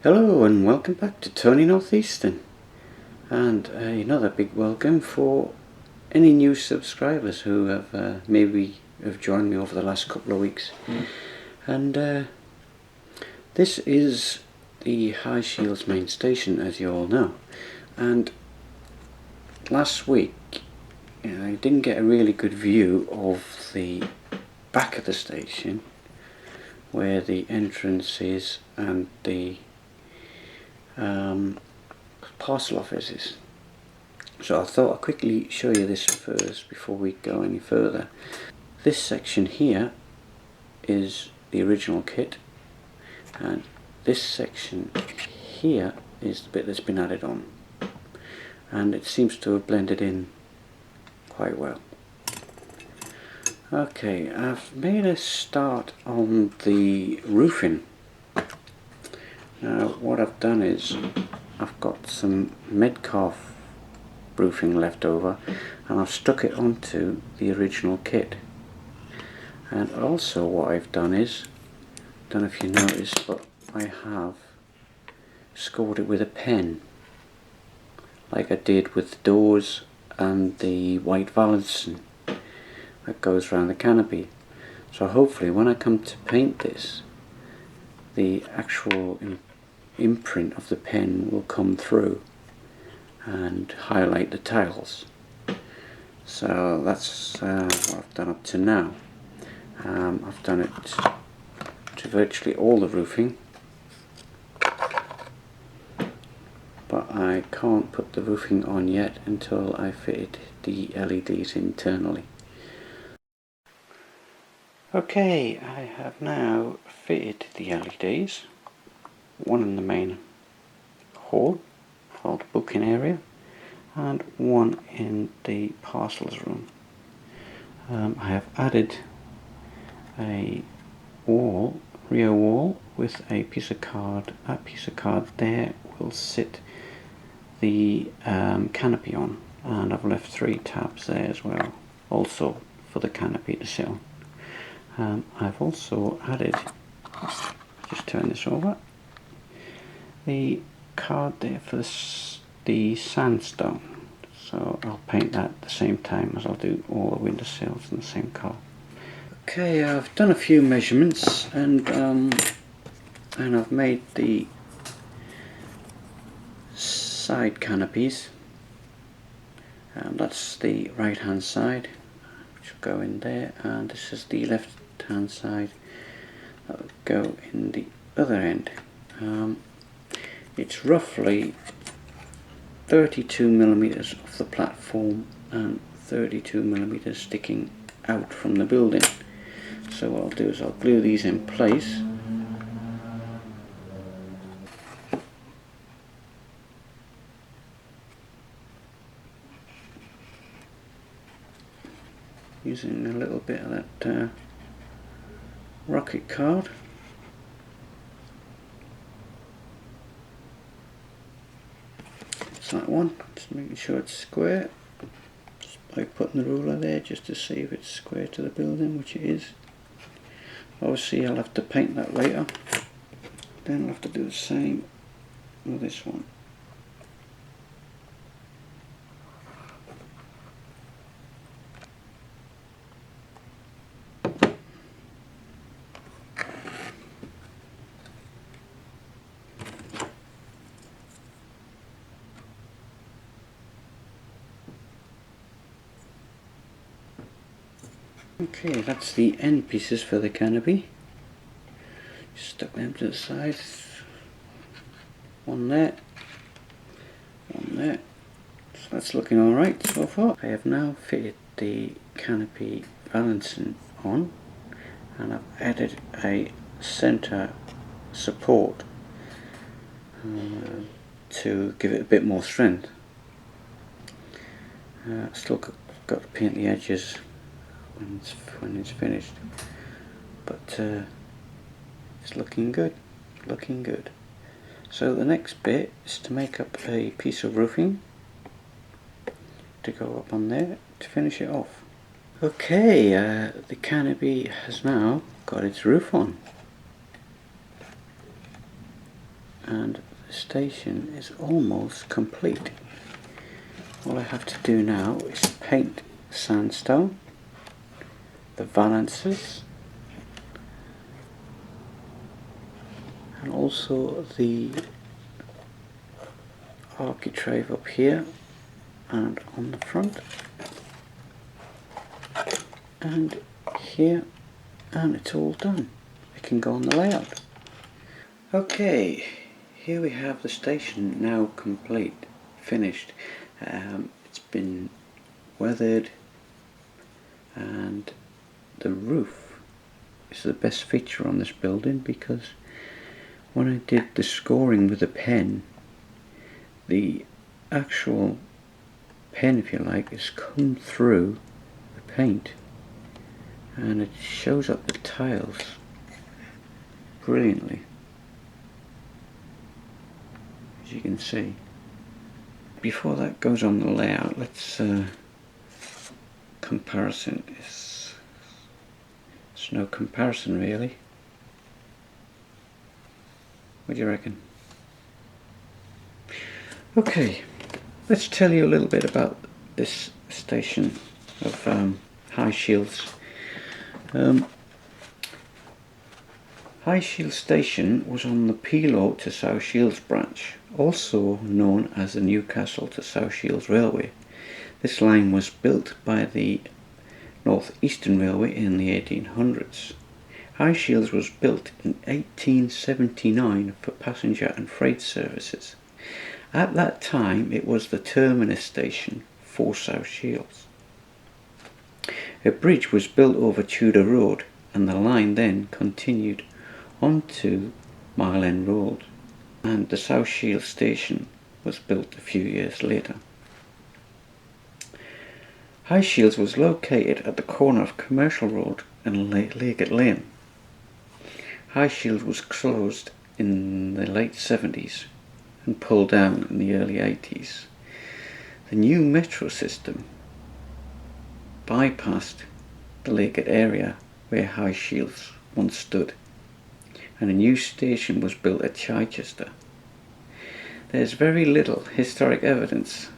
Hello and welcome back to Tony Northeastern, and another big welcome for any new subscribers who have maybe have joined me over the last couple of weeks. And this is the High Shields main station, as you all know, and last week I didn't get a really good view of the back of the station where the entrance is and the parcel offices. So I thought I'd quickly show you this first before we go any further. This section here is the original kit, and this section here is the bit that's been added on, and it seems to have blended in quite well. Okay, I've made a start on the roofing. Now what I've done is I've got some Medcalf roofing left over and I've stuck it onto the original kit. And also what I've done is, don't know if you noticed, but I have scored it with a pen like I did with the doors and the white valancing that goes around the canopy. So hopefully when I come to paint this, the actual imprint of the pen will come through and highlight the tiles. So that's what I've done up to now. I've done it to virtually all the roofing, but I can't put the roofing on yet until I fitted the LEDs internally. Okay, I have now fitted the LEDs, one in the main hall called booking area and one in the parcels room. I have added a wall, rear wall, with a piece of card. That piece of card there will sit the canopy on, and I've left 3 tabs there as well, also for the canopy to sit on. I've also added, just turn this over, the card there for the sandstone, so I'll paint that at the same time as I'll do all the window sills in the same colour. Okay, I've done a few measurements and I've made the side canopies. That's the right hand side, which will go in there, and this is the left hand side that will go in the other end. It's roughly 32mm off the platform and 32mm sticking out from the building. So what I'll do is I'll glue these in place. Using a little bit of that rocket card. That one, just making sure it's square, just by putting the ruler there just to see if it's square to the building, which it is. Obviously I'll have to paint that later, then I'll have to do the same with this one. Okay, that's the end pieces for the canopy. Just stuck them to the side. One there, one there. So that's looking alright so far. I have now fitted the canopy balancing on, and I've added a centre support to give it a bit more strength. Still got to paint the edges when it's finished, but it's looking good, looking good. So the next bit is to make up a piece of roofing to go up on there to finish it off. Okay, the canopy has now got its roof on, and the station is almost complete. All I have to do now is paint the sandstone, the valances, and also the architrave up here and on the front and here, and it's all done. It can go on the layout. Okay, here we have the station now complete, finished. It's been weathered, and the roof is the best feature on this building, because when I did the scoring with a pen, the actual pen, if you like, has come through the paint and it shows up the tiles brilliantly, as you can see. Before that goes on the layout, let's comparison. It's no comparison really. What do you reckon? Okay, let's tell you a little bit about this station of High Shields. High Shields Station was on the Pelo to South Shields branch, also known as the Newcastle to South Shields Railway. This line was built by the North Eastern Railway in the 1800s. High Shields was built in 1879 for passenger and freight services. At that time it was the terminus station for South Shields. A bridge was built over Tudor Road and the line then continued onto Mile End Road, and the South Shields station was built a few years later. High Shields was located at the corner of Commercial Road and Legate Lane. High Shields was closed in the late 70s and pulled down in the early 80s. The new metro system bypassed the Legate area where High Shields once stood, and a new station was built at Chichester. There's very little historic evidence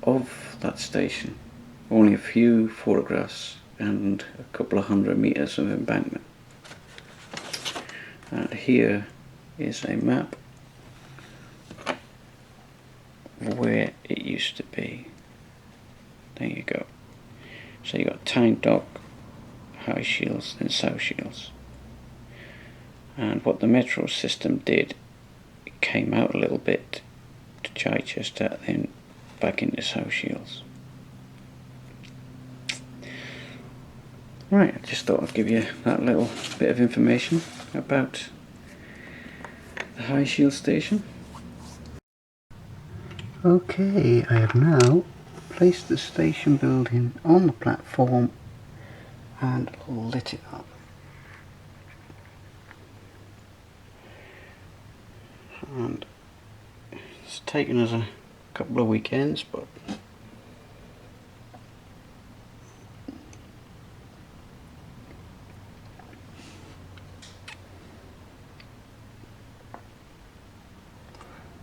of that station, only a few photographs and a couple of 100 meters of embankment. And here is a map of where it used to be. There you go. So you got Tyne Dock, High Shields, then South Shields. And what the metro system did, it came out a little bit to Chichester, then back into South Shields. Right, I just thought I'd give you that little bit of information about the High Shields station. Okay, I have now placed the station building on the platform and lit it up. And it's taken us a couple of weekends, but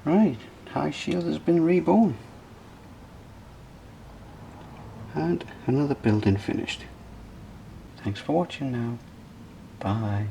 right, High Shields has been reborn and another building finished. Thanks for watching now. Bye.